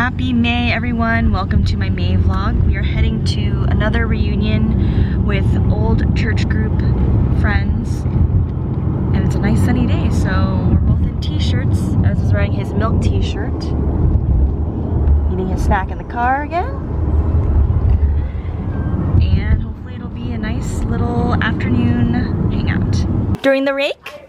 Happy May, everyone. Welcome to my May vlog. We are heading to another reunion with old church group friends. And it's a nice sunny day, so we're both in t-shirts. Ezra is wearing his milk t-shirt. Eating his snack in the car again. And hopefully it'll be a nice little afternoon hangout. During the rake?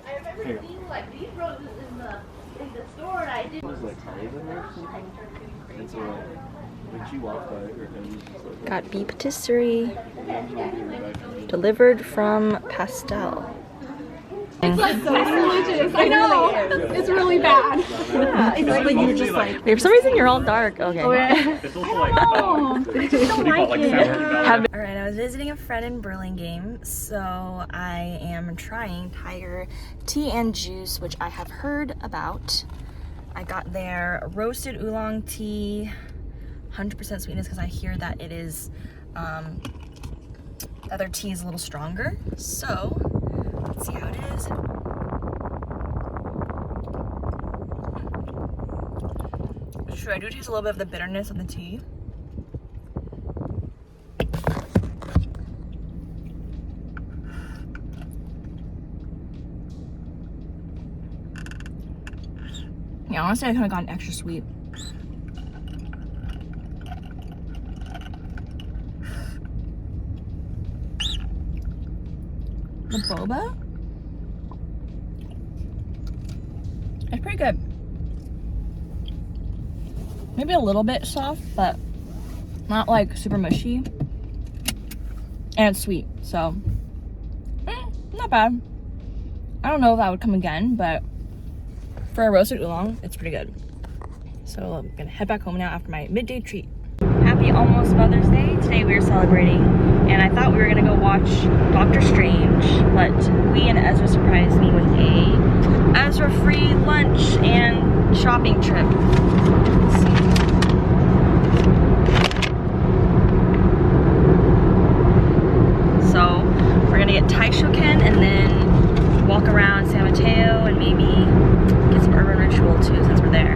Got beef patisserie delivered from Pastel. It's like so religious. I know. It's really bad. Yeah, it's like you're just like. For some reason, you're all dark. Okay. It's also like. Oh, I don't like it. Alright, I was visiting a friend in Burlingame, so I am trying Tiger tea and juice, which I have heard about. I got their roasted oolong tea, 100% sweetness, because I hear that it is, the other tea is a little stronger. So, let's see how it is. It's true, I do taste a little bit of the bitterness of the tea. Yeah, honestly, I could have gotten extra sweet. The boba? It's pretty good. Maybe a little bit soft, but not like super mushy. And it's sweet, so not bad. I don't know if that would come again, but for a roasted oolong, it's pretty good. So I'm gonna head back home now after my midday treat. Happy almost Mother's Day. Today we are celebrating, and I thought we were gonna go watch Doctor Strange, but we and Ezra surprised me with a Ezra free lunch and shopping trip. Let's see. So we're gonna get Taishoken and then walk around San Mateo and maybe get some urban ritual too since we're there.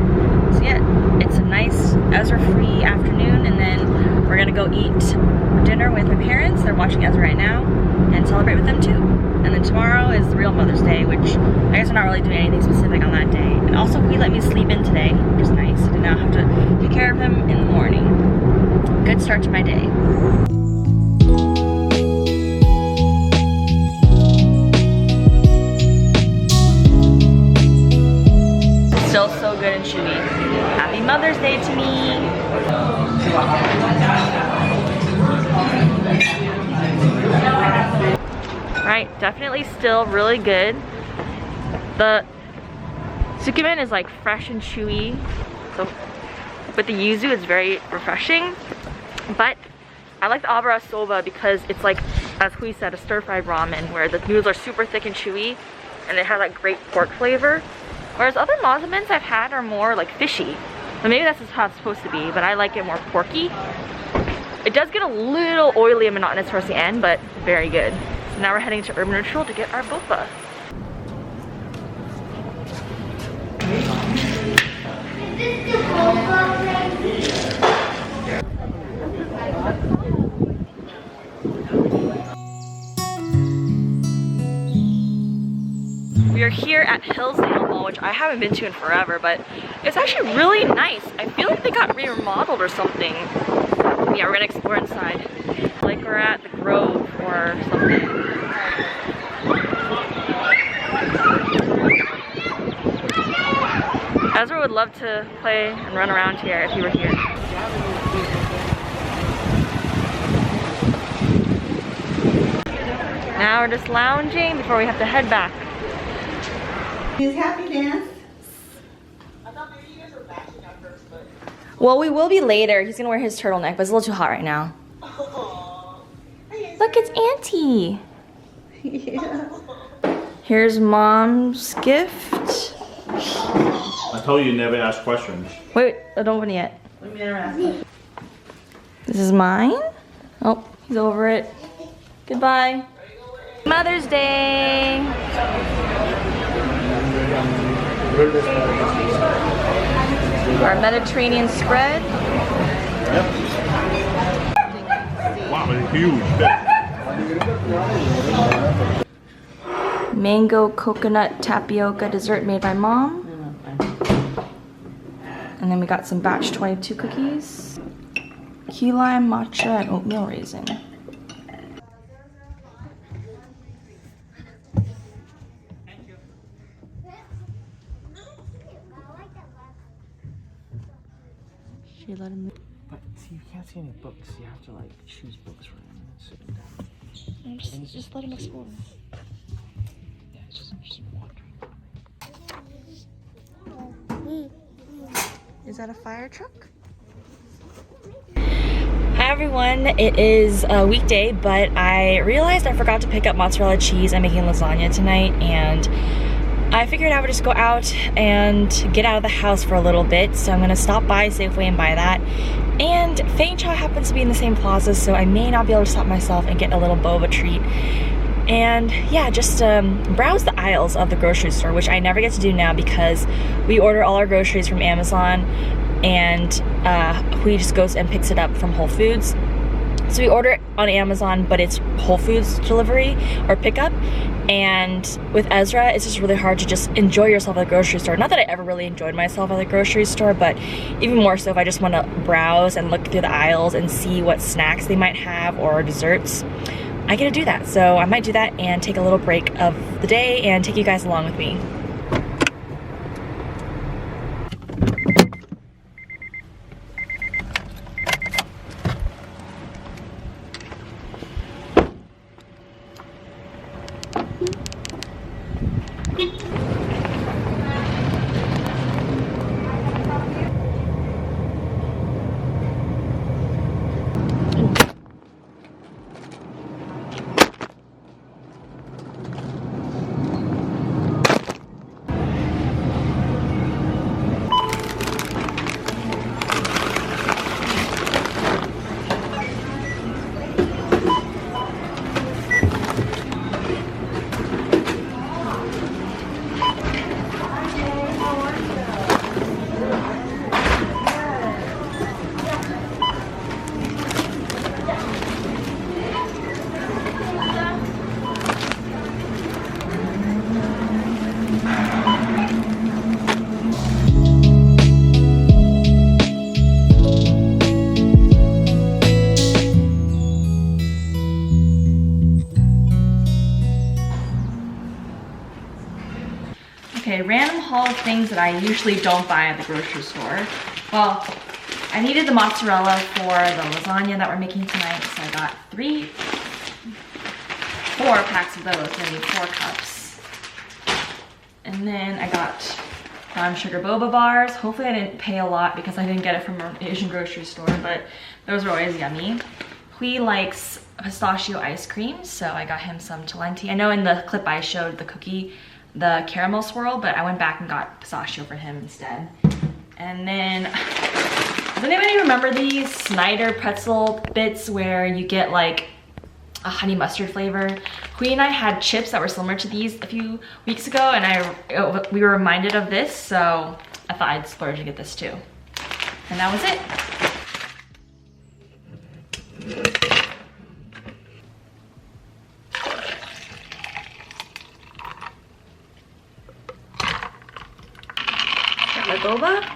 So yeah, it's a nice Ezra-free afternoon, and then we're gonna go eat dinner with my parents. They're watching Ezra right now, and celebrate with them too. And then tomorrow is the real Mother's Day, which I guess we're not really doing anything specific on that day. And also, he let me sleep in today, which is nice. I did not have to take care of him in the morning. Good start to my day. Still so good and chewy. Happy Mother's Day to me. Right, definitely still really good. The tsukemen is like fresh and chewy. So with the yuzu, it's very refreshing. But I like the abara soba because it's like, as Hui said, a stir-fried ramen where the noodles are super thick and chewy, and it has like great pork flavor. Whereas other mazamens I've had are more like fishy. But maybe that's how it's supposed to be, but I like it more porky. It does get a little oily and monotonous towards the end, but very good. So now we're heading to Urban Ritual to get our boba. Is this the boba? We are here at HILLSDALE Mall, which I haven't been to in forever, but it's actually really nice. I feel like they got remodeled or something. Yeah, we're gonna explore inside. Like we're at the Grove or something. Ezra would love to play and run around here if he were here. Now we're just lounging before we have to head back. Is happy dance? Well, we will be later. He's gonna wear his turtleneck, but it's a little too hot right now. Look, it's Auntie. Yeah. Here's Mom's gift. I told you never ask questions. Wait, I don't open it yet. Let me interrupt. This is mine. Oh, he's over it. Goodbye. Mother's Day. Our Mediterranean spread. Yep. Wow, it's huge fish. Mango coconut tapioca dessert made by mom. And then we got some batch 22 cookies. Key lime, matcha, and oatmeal raisin. She let him. But see, you can't see any books. You have to like choose books for him and sit him down. Just let him explore. Yeah, just wandering. Is that a fire truck? Hi everyone, it is a weekday, but I realized I forgot to pick up mozzarella cheese. I'm making lasagna tonight, and I figured I would just go out and get out of the house for a little bit. So I'm gonna stop by Safeway and buy that. And FENG happens to be in the same plaza, so I may not be able to stop myself and get a little boba treat. And yeah, just browse the aisles of the grocery store, which I never get to do now because we order all our groceries from Amazon, and we just goes and picks it up from Whole Foods. So we order it on Amazon, but it's Whole Foods delivery or pickup. And with Ezra, it's just really hard to just enjoy yourself at the grocery store. Not that I ever really enjoyed myself at the grocery store, but even more so if I just want to browse and look through the aisles and see what snacks they might have or desserts. I get to do that. So I might do that and take a little break of the day and take you guys along with me. Okay, random haul of things that I usually don't buy at the grocery store. Well, I needed the mozzarella for the lasagna that we're making tonight, so I got 4 packs of those. I need 4 cups. And then I got brown sugar boba bars. Hopefully I didn't pay a lot because I didn't get it from an Asian grocery store, but those are always yummy. Hui likes pistachio ice cream, so I got him some Talenti. I know in the clip I showed the cookie, the caramel swirl, but I went back and got pistachio for him instead. And then, does anybody remember these Snyder pretzel bits where you get like a honey mustard flavor? Hui and I had chips that were similar to these a few weeks ago, and we were reminded of this, so I thought I'd splurge and get this too. And that was it. My boba.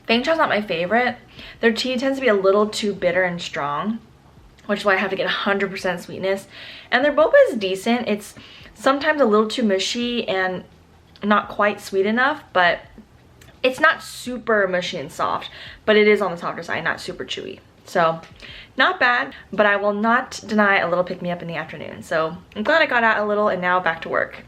FENG not my favorite. Their tea tends to be a little too bitter and strong, which is why I have to get 100% sweetness. And their boba is decent. It's sometimes a little too mushy and not quite sweet enough, but it's not super mushy and soft, but it is on the softer side, not super chewy. So not bad, but I will not deny a little pick-me-up in the afternoon. So I'm glad I got out a little, and now back to work.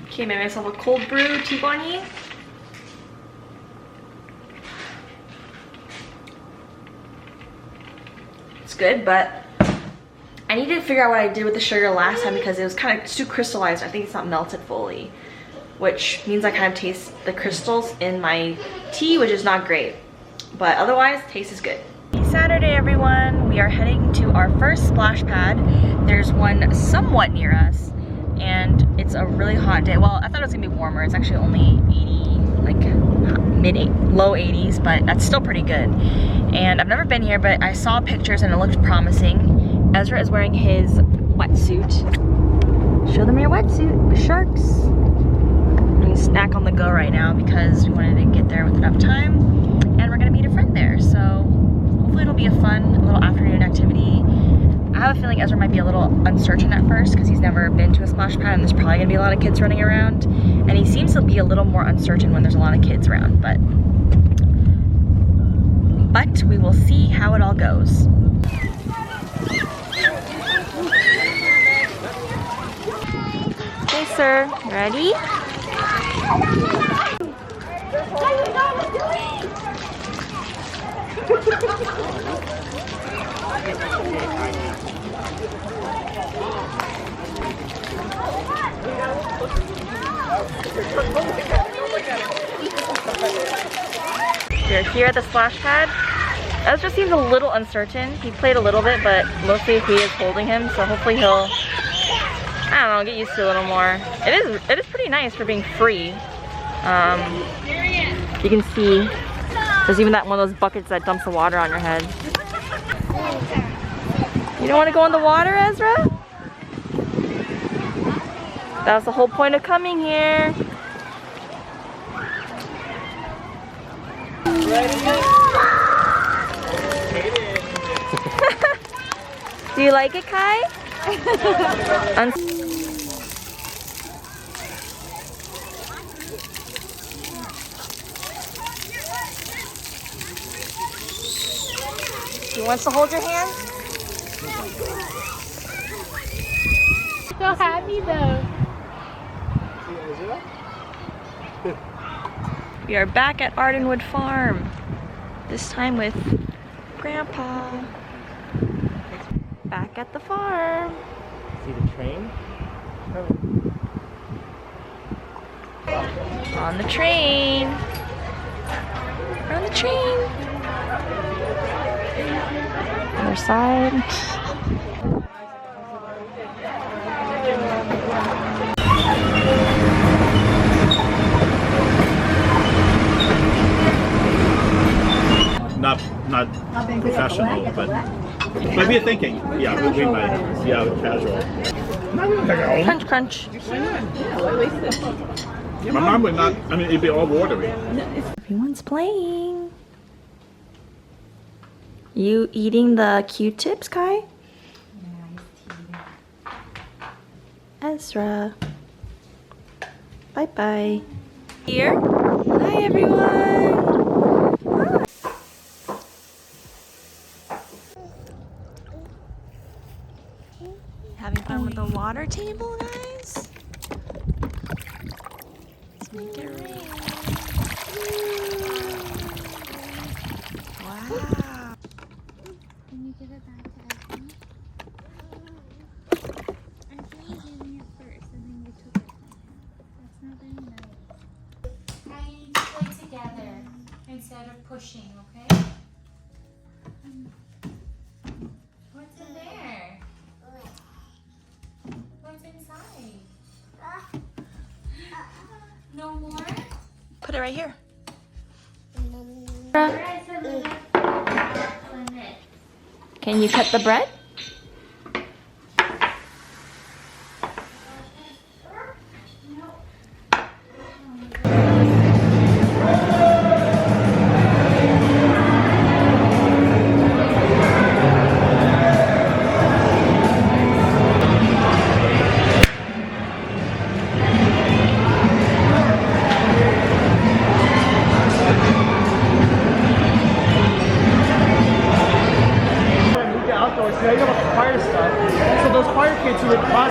Okay, made myself a cold brew tea guanyi. It's good, but I need to figure out what I did with the sugar last time because it was kind of too crystallized. I think it's not melted fully, which means I kind of taste the crystals in my tea, which is not great. But otherwise, taste is good. Saturday, everyone. We are heading to our first splash pad. There's one somewhat near us, and it's a really hot day. Well, I thought it was gonna be warmer. It's actually only 80, like low 80s, but that's still pretty good. And I've never been here, but I saw pictures and it looked promising. Ezra is wearing his wetsuit. Show them your wetsuit, the sharks. I'm gonna snack on the go right now because we wanted to get there with enough time. And we're gonna meet a friend there, so hopefully it'll be a fun little afternoon activity. I have a feeling Ezra might be a little uncertain at first because he's never been to a splash pad and there's probably gonna be a lot of kids running around. And he seems to be a little more uncertain when there's a lot of kids around, but we will see how it all goes. Okay, sir, ready? We're here at the splash pad. Ezra seems a little uncertain. He played a little bit, but mostly he is holding him, so hopefully he'll, I don't know, get used to it a little more. It is pretty nice for being free. You can see there's even that one of those buckets that dumps the water on your head. You don't want to go in the water, Ezra? That's the whole point of coming here. Do you like it, Kai? He wants to hold your hand? So happy though. We are back at Ardenwood Farm. This time with Grandpa. Back at the farm. See the train? On the train. We're on the train. Other side. Not professional, but we're thinking. Yeah, we might. Yeah, casual. Crunch, crunch. My mom would not. I mean, it'd be all watery. Everyone's playing. You eating the Q-tips, Kai? Ezra. Bye-bye. Here. Hi, everyone. Having fun with the water table, guys? Let's make it rain. Wow. Can you give it back to Ezra? Ezra was using it first and then you took it from him. That's not very nice. Now you need to play together instead of pushing, okay? What's in there? What's inside? No more? Put it right here. Can you cut the bread?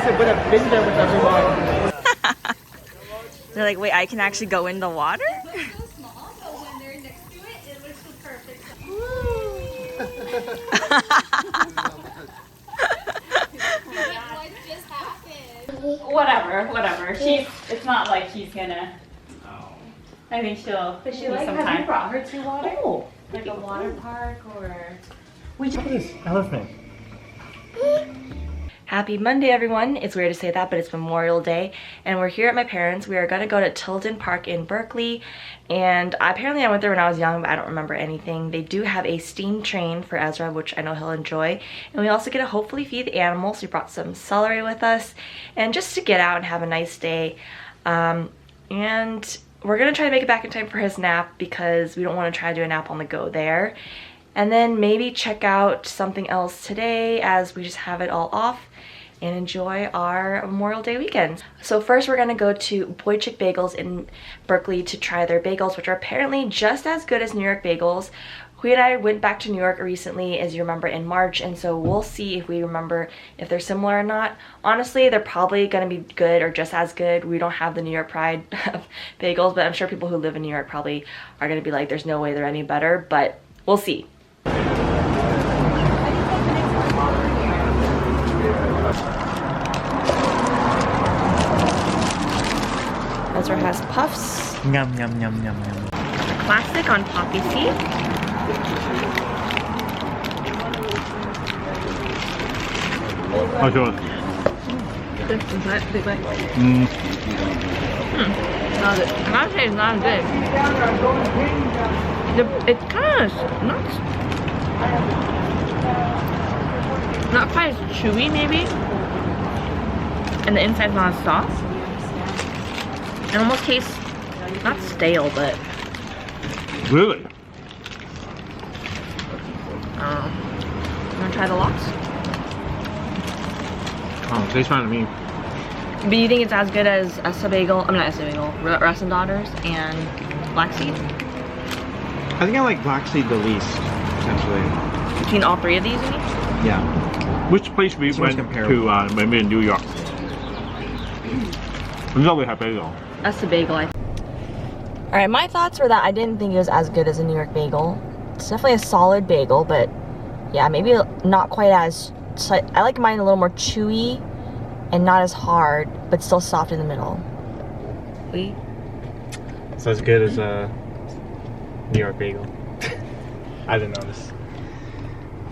Would have been there with everyone. They're like, wait, I can actually go in the water? So small, but when they're next to it, it looks perfect. whatever. It's not like she's gonna. I think she'll. Does she like? Some have you brought her to water? Oh, like a water park or? Look at this elephant. Happy Monday, everyone. It's weird to say that, but it's Memorial Day, and we're here at my parents'. We are gonna go to TILDEN Park in Berkeley, and apparently I went there when I was young, but I don't remember anything. They do have a steam train for Ezra, which I know he'll enjoy, and we also get to hopefully feed the animals. We brought some celery with us, and just to get out and have a nice day. And we're gonna try to make it back in time for his nap because we don't want to try to do a nap on the go there. And then maybe check out something else today as we just have it all off and enjoy our Memorial Day weekend. So first we're gonna go to BOICHIK Bagels in Berkeley to try their bagels, which are apparently just as good as New York bagels. Hui and I went back to New York recently, as you remember, in March, and so we'll see if we remember if they're similar or not. Honestly, they're probably gonna be good or just as good. We don't have the New York pride of bagels, but I'm sure people who live in New York probably are gonna be like, there's no way they're any better, but we'll see. Ezra has puffs. Yum, yum, yum, yum, yum. Classic on poppy seed. How's yours? Big bite. Not good. I'm not saying it's not good. It's kind of not quite as chewy, maybe. And the inside's not as soft. It almost tastes not stale, but Really? you wanna try the lox? Oh, it tastes fine to me. But you think it's as good as Essa Bagel? I'm not Essa Bagel. Russ and Daughters and Black Seed? I think I like Black Seed the least, potentially. Between all three of these, you mean? Yeah. Which place we It's went comparable. to when we were in New York? We know we have bagel. That's the bagel. Alright, my thoughts were that I didn't think it was as good as a New York bagel. It's definitely a solid bagel, but yeah, maybe not quite as... I like mine a little more chewy and not as hard, but still soft in the middle. It's as good as a New York bagel. I didn't notice.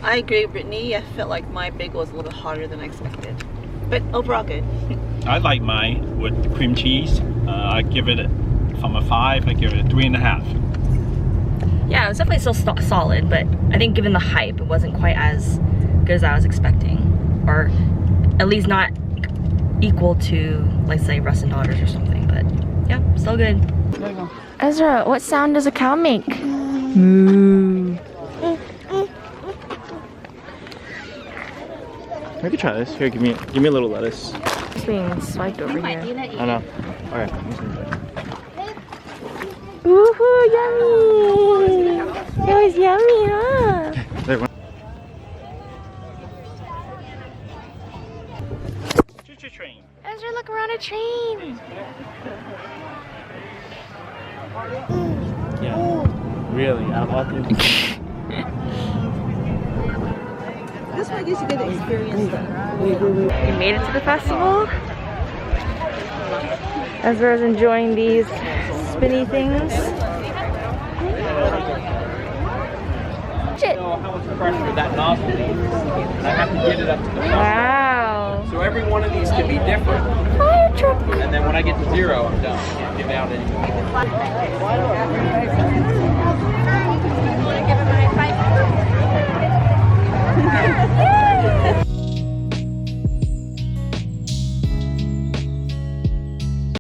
I agree, Brittany. I felt like my bagel was a little bit harder than I expected. But overall good. I like mine with the cream cheese. I give it, from a 5, I give it a 3.5. Yeah, it was definitely still solid, but I think given the hype, it wasn't quite as good as I was expecting. Or at least not equal to, like, say, Russ and Daughters or something, but yeah, still good. There you go. Ezra, what sound does a cow make? Moo. I could try this. Here, give me a little lettuce. It's being swiped over here. I know. Alright. Woohoo, yummy! It was yummy, huh? There, one. Choo-choo train. Ezra, look, we're on a train. Yeah. Really? Out of all things? This one gives you good experience. We made it to the festival. Ezra's enjoying these spinny things. Know how much pressure that nozzle needs. And I have to get it up to the nozzle. Wow. So every one of these can be different. Fire truck. And then when I get to 0, I'm done. I can't give out anymore. Yeah.